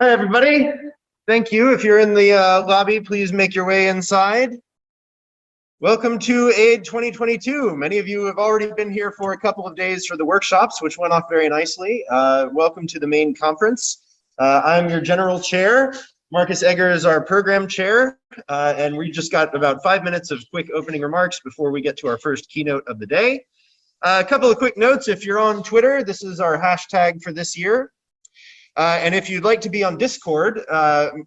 Hi, everybody. Thank you. If you're in the lobby, please make your way inside. Welcome to AIIDE 2022. Many of you have already been here for a couple of days for the workshops, which went off very nicely. Welcome to the main conference. I'm your general chair. Marcus Egger is our program chair, and we just got about 5 minutes of quick opening remarks before we get to our first keynote of the day. A couple of quick notes. If you're on Twitter, this is our hashtag for this year. And if you'd like to be on Discord,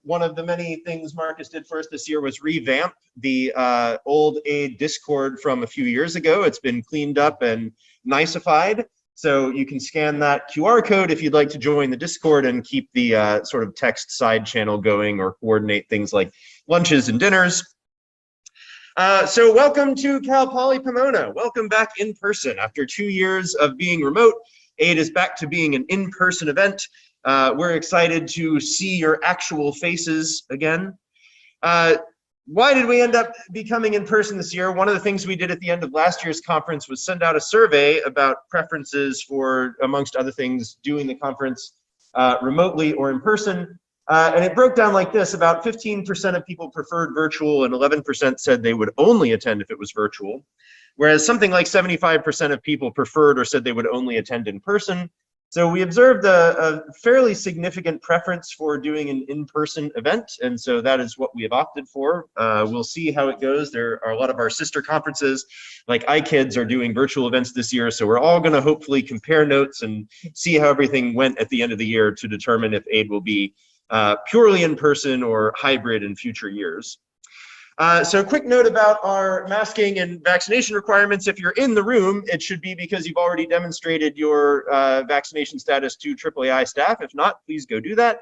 one of the many things Marcus did for us this year was revamp the old AIIDE Discord from a few years ago. It's been cleaned up and niceified. So you can scan that QR code if you'd like to join the Discord and keep the sort of text side channel going or coordinate things like lunches and dinners. So welcome to Cal Poly Pomona. Welcome back in person. After 2 years of being remote, AIIDE is back to being an in-person event. We're excited to see your actual faces again. Why did we end up becoming in person this year? One of the things we did at the end of last year's conference was send out a survey about preferences for, amongst other things, doing the conference remotely or in person. And it broke down like this. About 15% of people preferred virtual and 11% said they would only attend if it was virtual. Whereas something like 75% of people preferred or said they would only attend in person. So we observed a fairly significant preference for doing an in-person event, and so that is what we have opted for. We'll see how it goes. There are a lot of our sister conferences, like AIIDE are doing virtual events this year, so we're all going to hopefully compare notes and see how everything went at the end of the year to determine if AIIDE will be purely in-person or hybrid in future years. So a quick note about our masking and vaccination requirements. If you're in the room, it should be because you've already demonstrated your vaccination status to AAAI staff. If not, please go do that.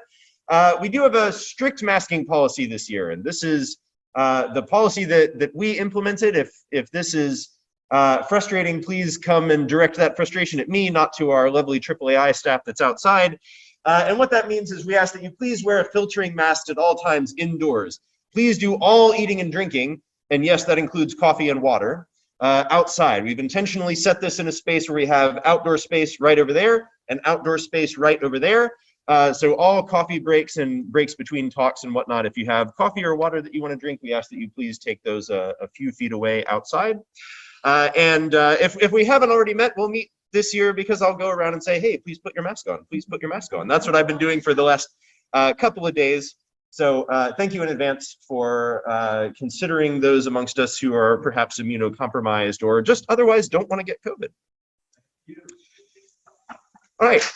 We do have a strict masking policy this year, and this is the policy that we implemented. If this is frustrating, please come and direct that frustration at me, not to our lovely AAAI staff that's outside. And what that means is we ask that you please wear a filtering mask at all times indoors. Please do all eating and drinking, and yes, that includes coffee and water, outside. We've intentionally set this in a space where we have outdoor space right over there and outdoor space right over there. So all coffee breaks and breaks between talks and whatnot, if you have coffee or water that you want to drink, we ask that you please take those a few feet away outside. If we haven't already met, we'll meet this year because I'll go around and say, hey, please put your mask on. Please put your mask on. That's what I've been doing for the last couple of days. So thank you in advance for considering those amongst us who are perhaps immunocompromised or just otherwise don't want to get COVID. All right.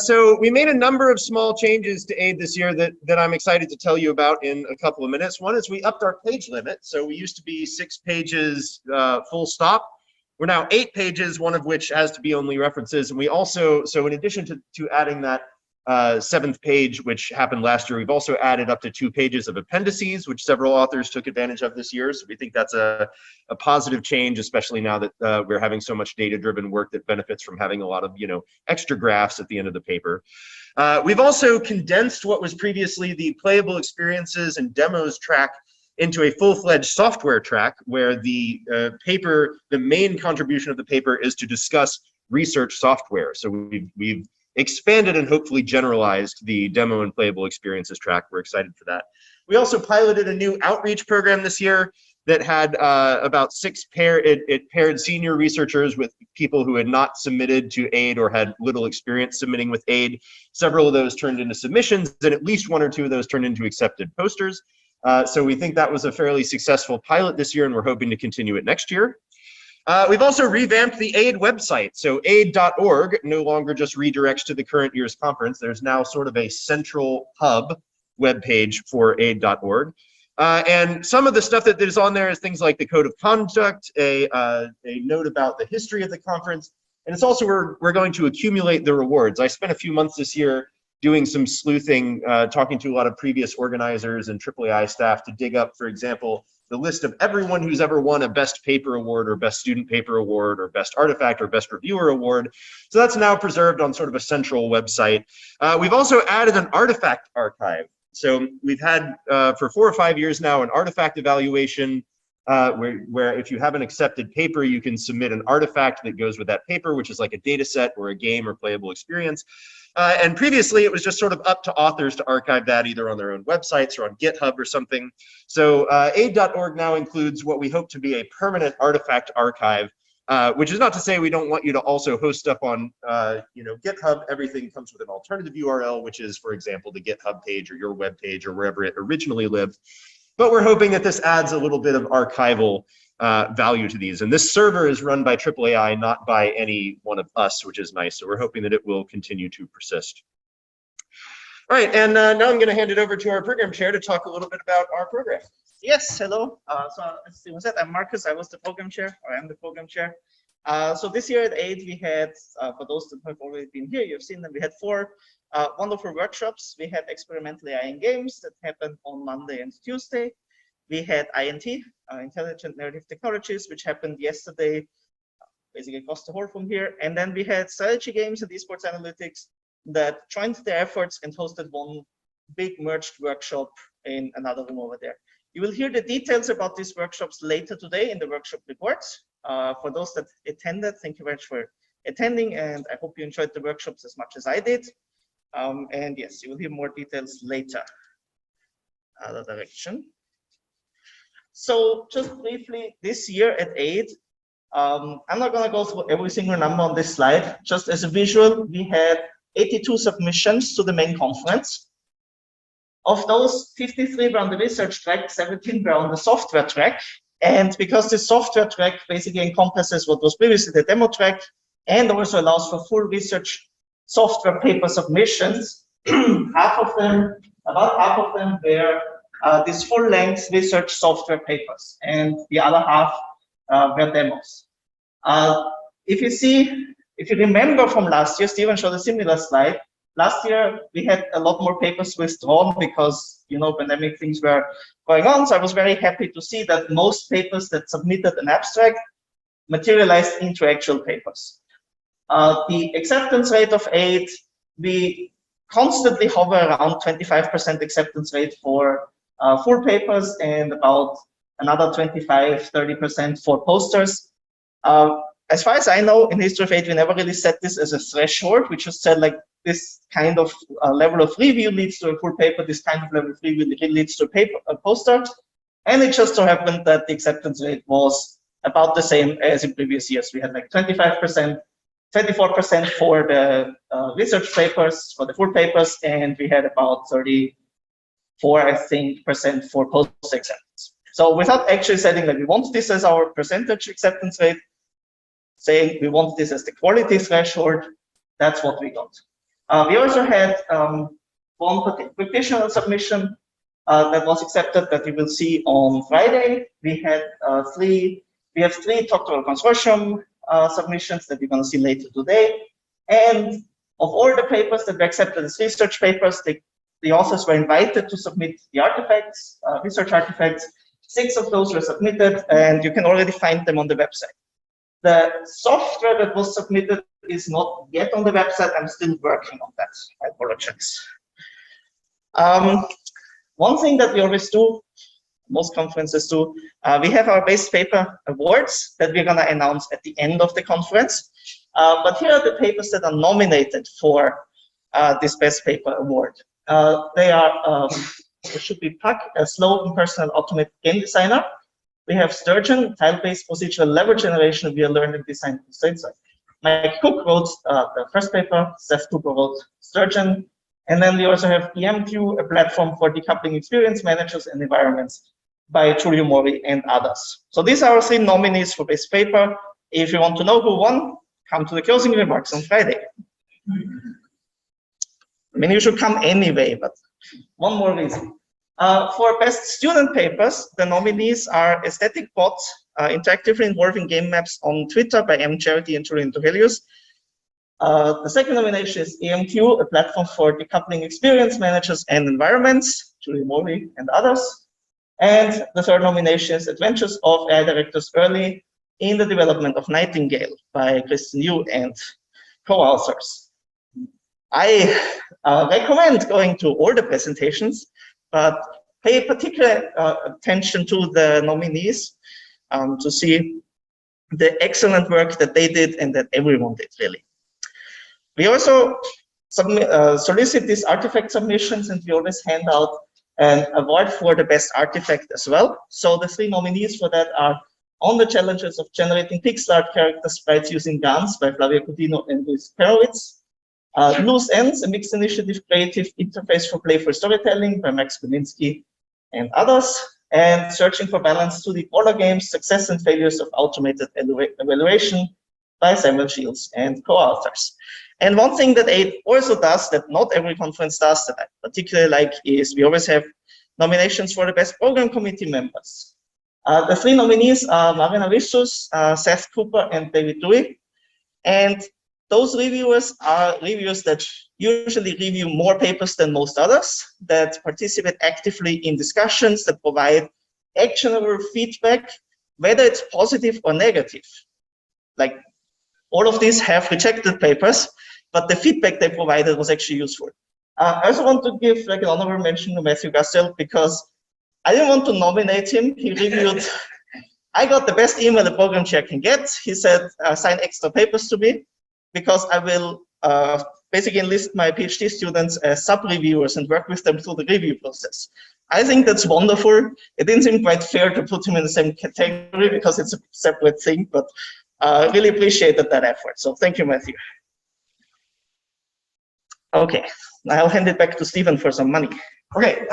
So we made a number of small changes to AIIDE this year that I'm excited to tell you about in a couple of minutes. One is we upped our page limit. So we used to be 6 pages full stop. We're now 8 pages, one of which has to be only references. And we also, so in addition to adding that 7th page, which happened last year, we've also added up to 2 pages of appendices, which several authors took advantage of this year. So we think that's a positive change, especially now that we're having so much data-driven work that benefits from having a lot of, extra graphs at the end of the paper. We've also condensed what was previously the playable experiences and demos track into a full-fledged software track where the main contribution of the paper is to discuss research software. So we've expanded and hopefully generalized the demo and playable experiences track. We're excited for that. We also piloted a new outreach program this year that had about 6 it paired senior researchers with people who had not submitted to AIIDE or had little experience submitting with AIIDE. Several of those turned into submissions, and at least 1 or 2 of those turned into accepted posters. So we think that was a fairly successful pilot this year, and we're hoping to continue it next year. We've also revamped the AIIDE website. So AIIDE.org no longer just redirects to the current year's conference. There's now sort of a central hub webpage for AIIDE.org. And some of the stuff that is on there is things like the code of conduct, a note about the history of the conference, and it's also we're going to accumulate the rewards. I spent a few months this year doing some sleuthing, talking to a lot of previous organizers and AAAI staff to dig up, for example, the list of everyone who's ever won a Best Paper Award or Best Student Paper Award or Best Artifact or Best Reviewer Award. So that's now preserved on sort of a central website. We've also added an artifact archive. So we've had, for 4 or 5 years now, an artifact evaluation where if you have an accepted paper, you can submit an artifact that goes with that paper, which is like a data set or a game or playable experience. And previously, it was just sort of up to authors to archive that either on their own websites or on GitHub or something. So AIIDE.org now includes what we hope to be a permanent artifact archive, which is not to say we don't want you to also host stuff on GitHub. Everything comes with an alternative URL, which is, for example, the GitHub page or your web page or wherever it originally lived. But we're hoping that this adds a little bit of archival value to these. And this server is run by AAAI, not by any one of us, which is nice. So we're hoping that it will continue to persist. All right, and now I'm going to hand it over to our program chair to talk a little bit about our program. Yes, hello. So as Steven said, I'm Marcus. I was the program chair, or I'm the program chair. So this year at AIIDE, we had, for those that have already been here, you've seen them, we had 4 wonderful workshops. We had experimental AI in games that happened on Monday and Tuesday. We had INT, Intelligent Narrative Technologies, which happened yesterday, basically across the hall from here. And then we had strategy games and esports analytics that joined their efforts and hosted one big merged workshop in another room over there. You will hear the details about these workshops later today in the workshop reports. For those that attended, thank you very much for attending, and I hope you enjoyed the workshops as much as I did. And yes, you will hear more details later. Other direction. So just briefly, this year at AIIDE, I'm not going to go through every single number on this slide. Just as a visual, we had 82 submissions to the main conference. Of those, 53 were on the research track, 17 were on the software track. And because the software track basically encompasses what was previously the demo track and also allows for full research software paper submissions, about half of them were these full-length research software papers, and the other half were demos. If you remember from last year, Steven showed a similar slide. Last year, we had a lot more papers withdrawn because, pandemic things were going on. So I was very happy to see that most papers that submitted an abstract materialized into actual papers. The acceptance rate of AIIDE, we constantly hover around 25% acceptance rate for full papers and about another 25–30% for posters. As far as I know, in history of AIIDE, we never really set this as a threshold. We just said like this kind of level of review leads to a full paper, this kind of level of review leads to a poster. And it just so happened that the acceptance rate was about the same as in previous years. We had like 25%, 24% for the research papers, for the full papers, and we had about 34, I think, percent for post acceptance. So without actually setting that we want this as our percentage acceptance rate, saying we want this as the quality threshold, that's what we got. We also had one additional submission that was accepted that you will see on Friday. We have 3 doctoral consortium submissions that we're going to see later today. And of all the papers that were accepted as research papers, the authors were invited to submit the artifacts, research artifacts. 6 of those were submitted, and you can already find them on the website. The software that was submitted is not yet on the website. I'm still working on that. I apologize. One thing that we always do, most conferences do, we have our base paper awards that we're going to announce at the end of the conference. But here are the papers that are nominated for this best paper award. They are, there should be Puck, a slow impersonal automated game designer. We have Sturgeon, tile-based procedural level generation via learning design constraints. Mike Cook wrote the first paper, Seth Cooper wrote Sturgeon, and then we also have EMQ, a platform for decoupling experience managers and environments by Giulio Mori and others. So these are our 3 nominees for best paper. If you want to know who won, come to the closing remarks on Friday. I mean, you should come anyway, but one more reason. For best student papers, the nominees are Aesthetic Bot, interactively involving game maps on Twitter by M. Charity and Julian Tuhelius. The second nomination is EMQ, a platform for decoupling experience managers and environments, Julie Mori and others. And the third nomination is Adventures of AI Directors Early in the Development of Nightingale by Kristen Yu and co-authors. I recommend going to all the presentations, but pay particular attention to the nominees to see the excellent work that they did and that everyone did, really. We also solicit these artifact submissions, and we always hand out an award for the best artifact as well. So the 3 nominees for that are On the Challenges of Generating Pixel Art Character Sprites Using GANs by Flavia Cudino and Luis Perowitz. Loose Ends, a mixed initiative creative interface for playful storytelling by Max Belinsky and others. And Searching for Balance to the Bola Games, Success and Failures of Automated Evaluation by Samuel Shields and co-authors. And one thing that AIIDE also does that not every conference does that I particularly like is we always have nominations for the best program committee members. The 3 nominees are Marina Rissus, Seth Cooper, and David Dewey. And those reviewers are reviewers that usually review more papers than most others, that participate actively in discussions, that provide actionable feedback, whether it's positive or negative. Like, all of these have rejected papers, but the feedback they provided was actually useful. I also want to give like an honorable mention to Matthew Gastel, because I didn't want to nominate him. He reviewed, I got the best email a program chair can get. He said, sign extra papers to me, because I will basically enlist my PhD students as sub-reviewers and work with them through the review process. I think that's wonderful. It didn't seem quite fair to put him in the same category because it's a separate thing, but I really appreciated that effort. So thank you, Matthew. Okay, I'll hand it back to Stephen for some money. Okay,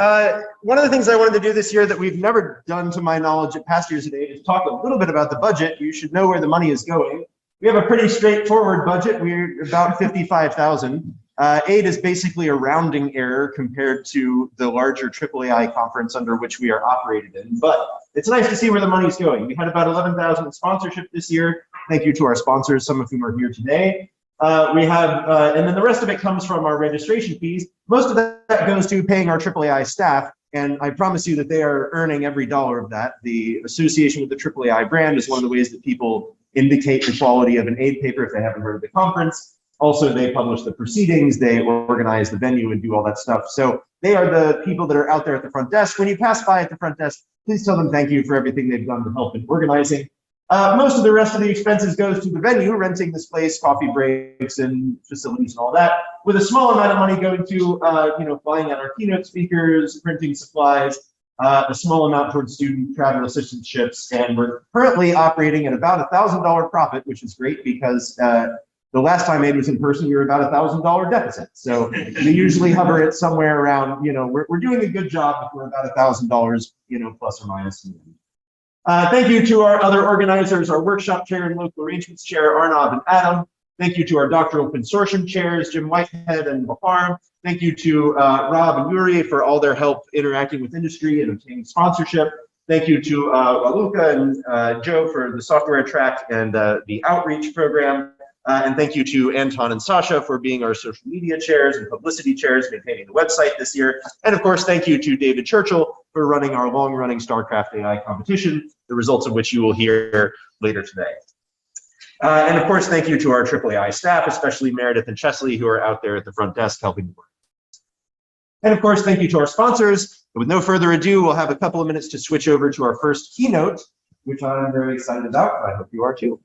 one of the things I wanted to do this year that we've never done to my knowledge at past years today is talk a little bit about the budget. You should know where the money is going. We have a pretty straightforward budget. We're about 55,000. AIIDE is basically a rounding error compared to the larger AAAI conference under which we are operated in, but it's nice to see where the money is going. We had about 11,000 in sponsorship this year. Thank you to our sponsors, some of whom are here today. We have, and then the rest of it comes from our registration fees. Most of that goes to paying our AAAI staff, and I promise you that they are earning every dollar of that. The association with the AAAI brand is one of the ways that people indicate the quality of an AIIDE paper if they haven't heard of the conference. Also, they publish the proceedings, they organize the venue and do all that stuff. So they are the people that are out there at the front desk. When you pass by at the front desk, please tell them thank you for everything they've done to help in organizing. Most of the rest of the expenses goes to the venue, renting this place, coffee breaks and facilities and all that, with a small amount of money going to, flying out our keynote speakers, printing supplies, a small amount towards student travel assistantships, and we're currently operating at about $1,000 profit, which is great because the last time AIIDE was in person, we were about $1,000 deficit. So we usually hover it somewhere around, we're doing a good job if we're about $1,000, plus or minus. Thank you to our other organizers, our workshop chair and local arrangements chair, Arnav and Adam. Thank you to our doctoral consortium chairs, Jim Whitehead and Bahar. Thank you to Rob and Yuri for all their help interacting with industry and obtaining sponsorship. Thank you to Raluca and Joe for the software track and the outreach program. And thank you to Anton and Sasha for being our social media chairs and publicity chairs, maintaining the website this year. And of course, thank you to David Churchill for running our long-running StarCraft AI competition, the results of which you will hear later today. And of course, thank you to our AAAI staff, especially Meredith and Chesley, who are out there at the front desk helping work. And of course, thank you to our sponsors. And with no further ado, we'll have a couple of minutes to switch over to our first keynote, which I'm very excited about. I hope you are too.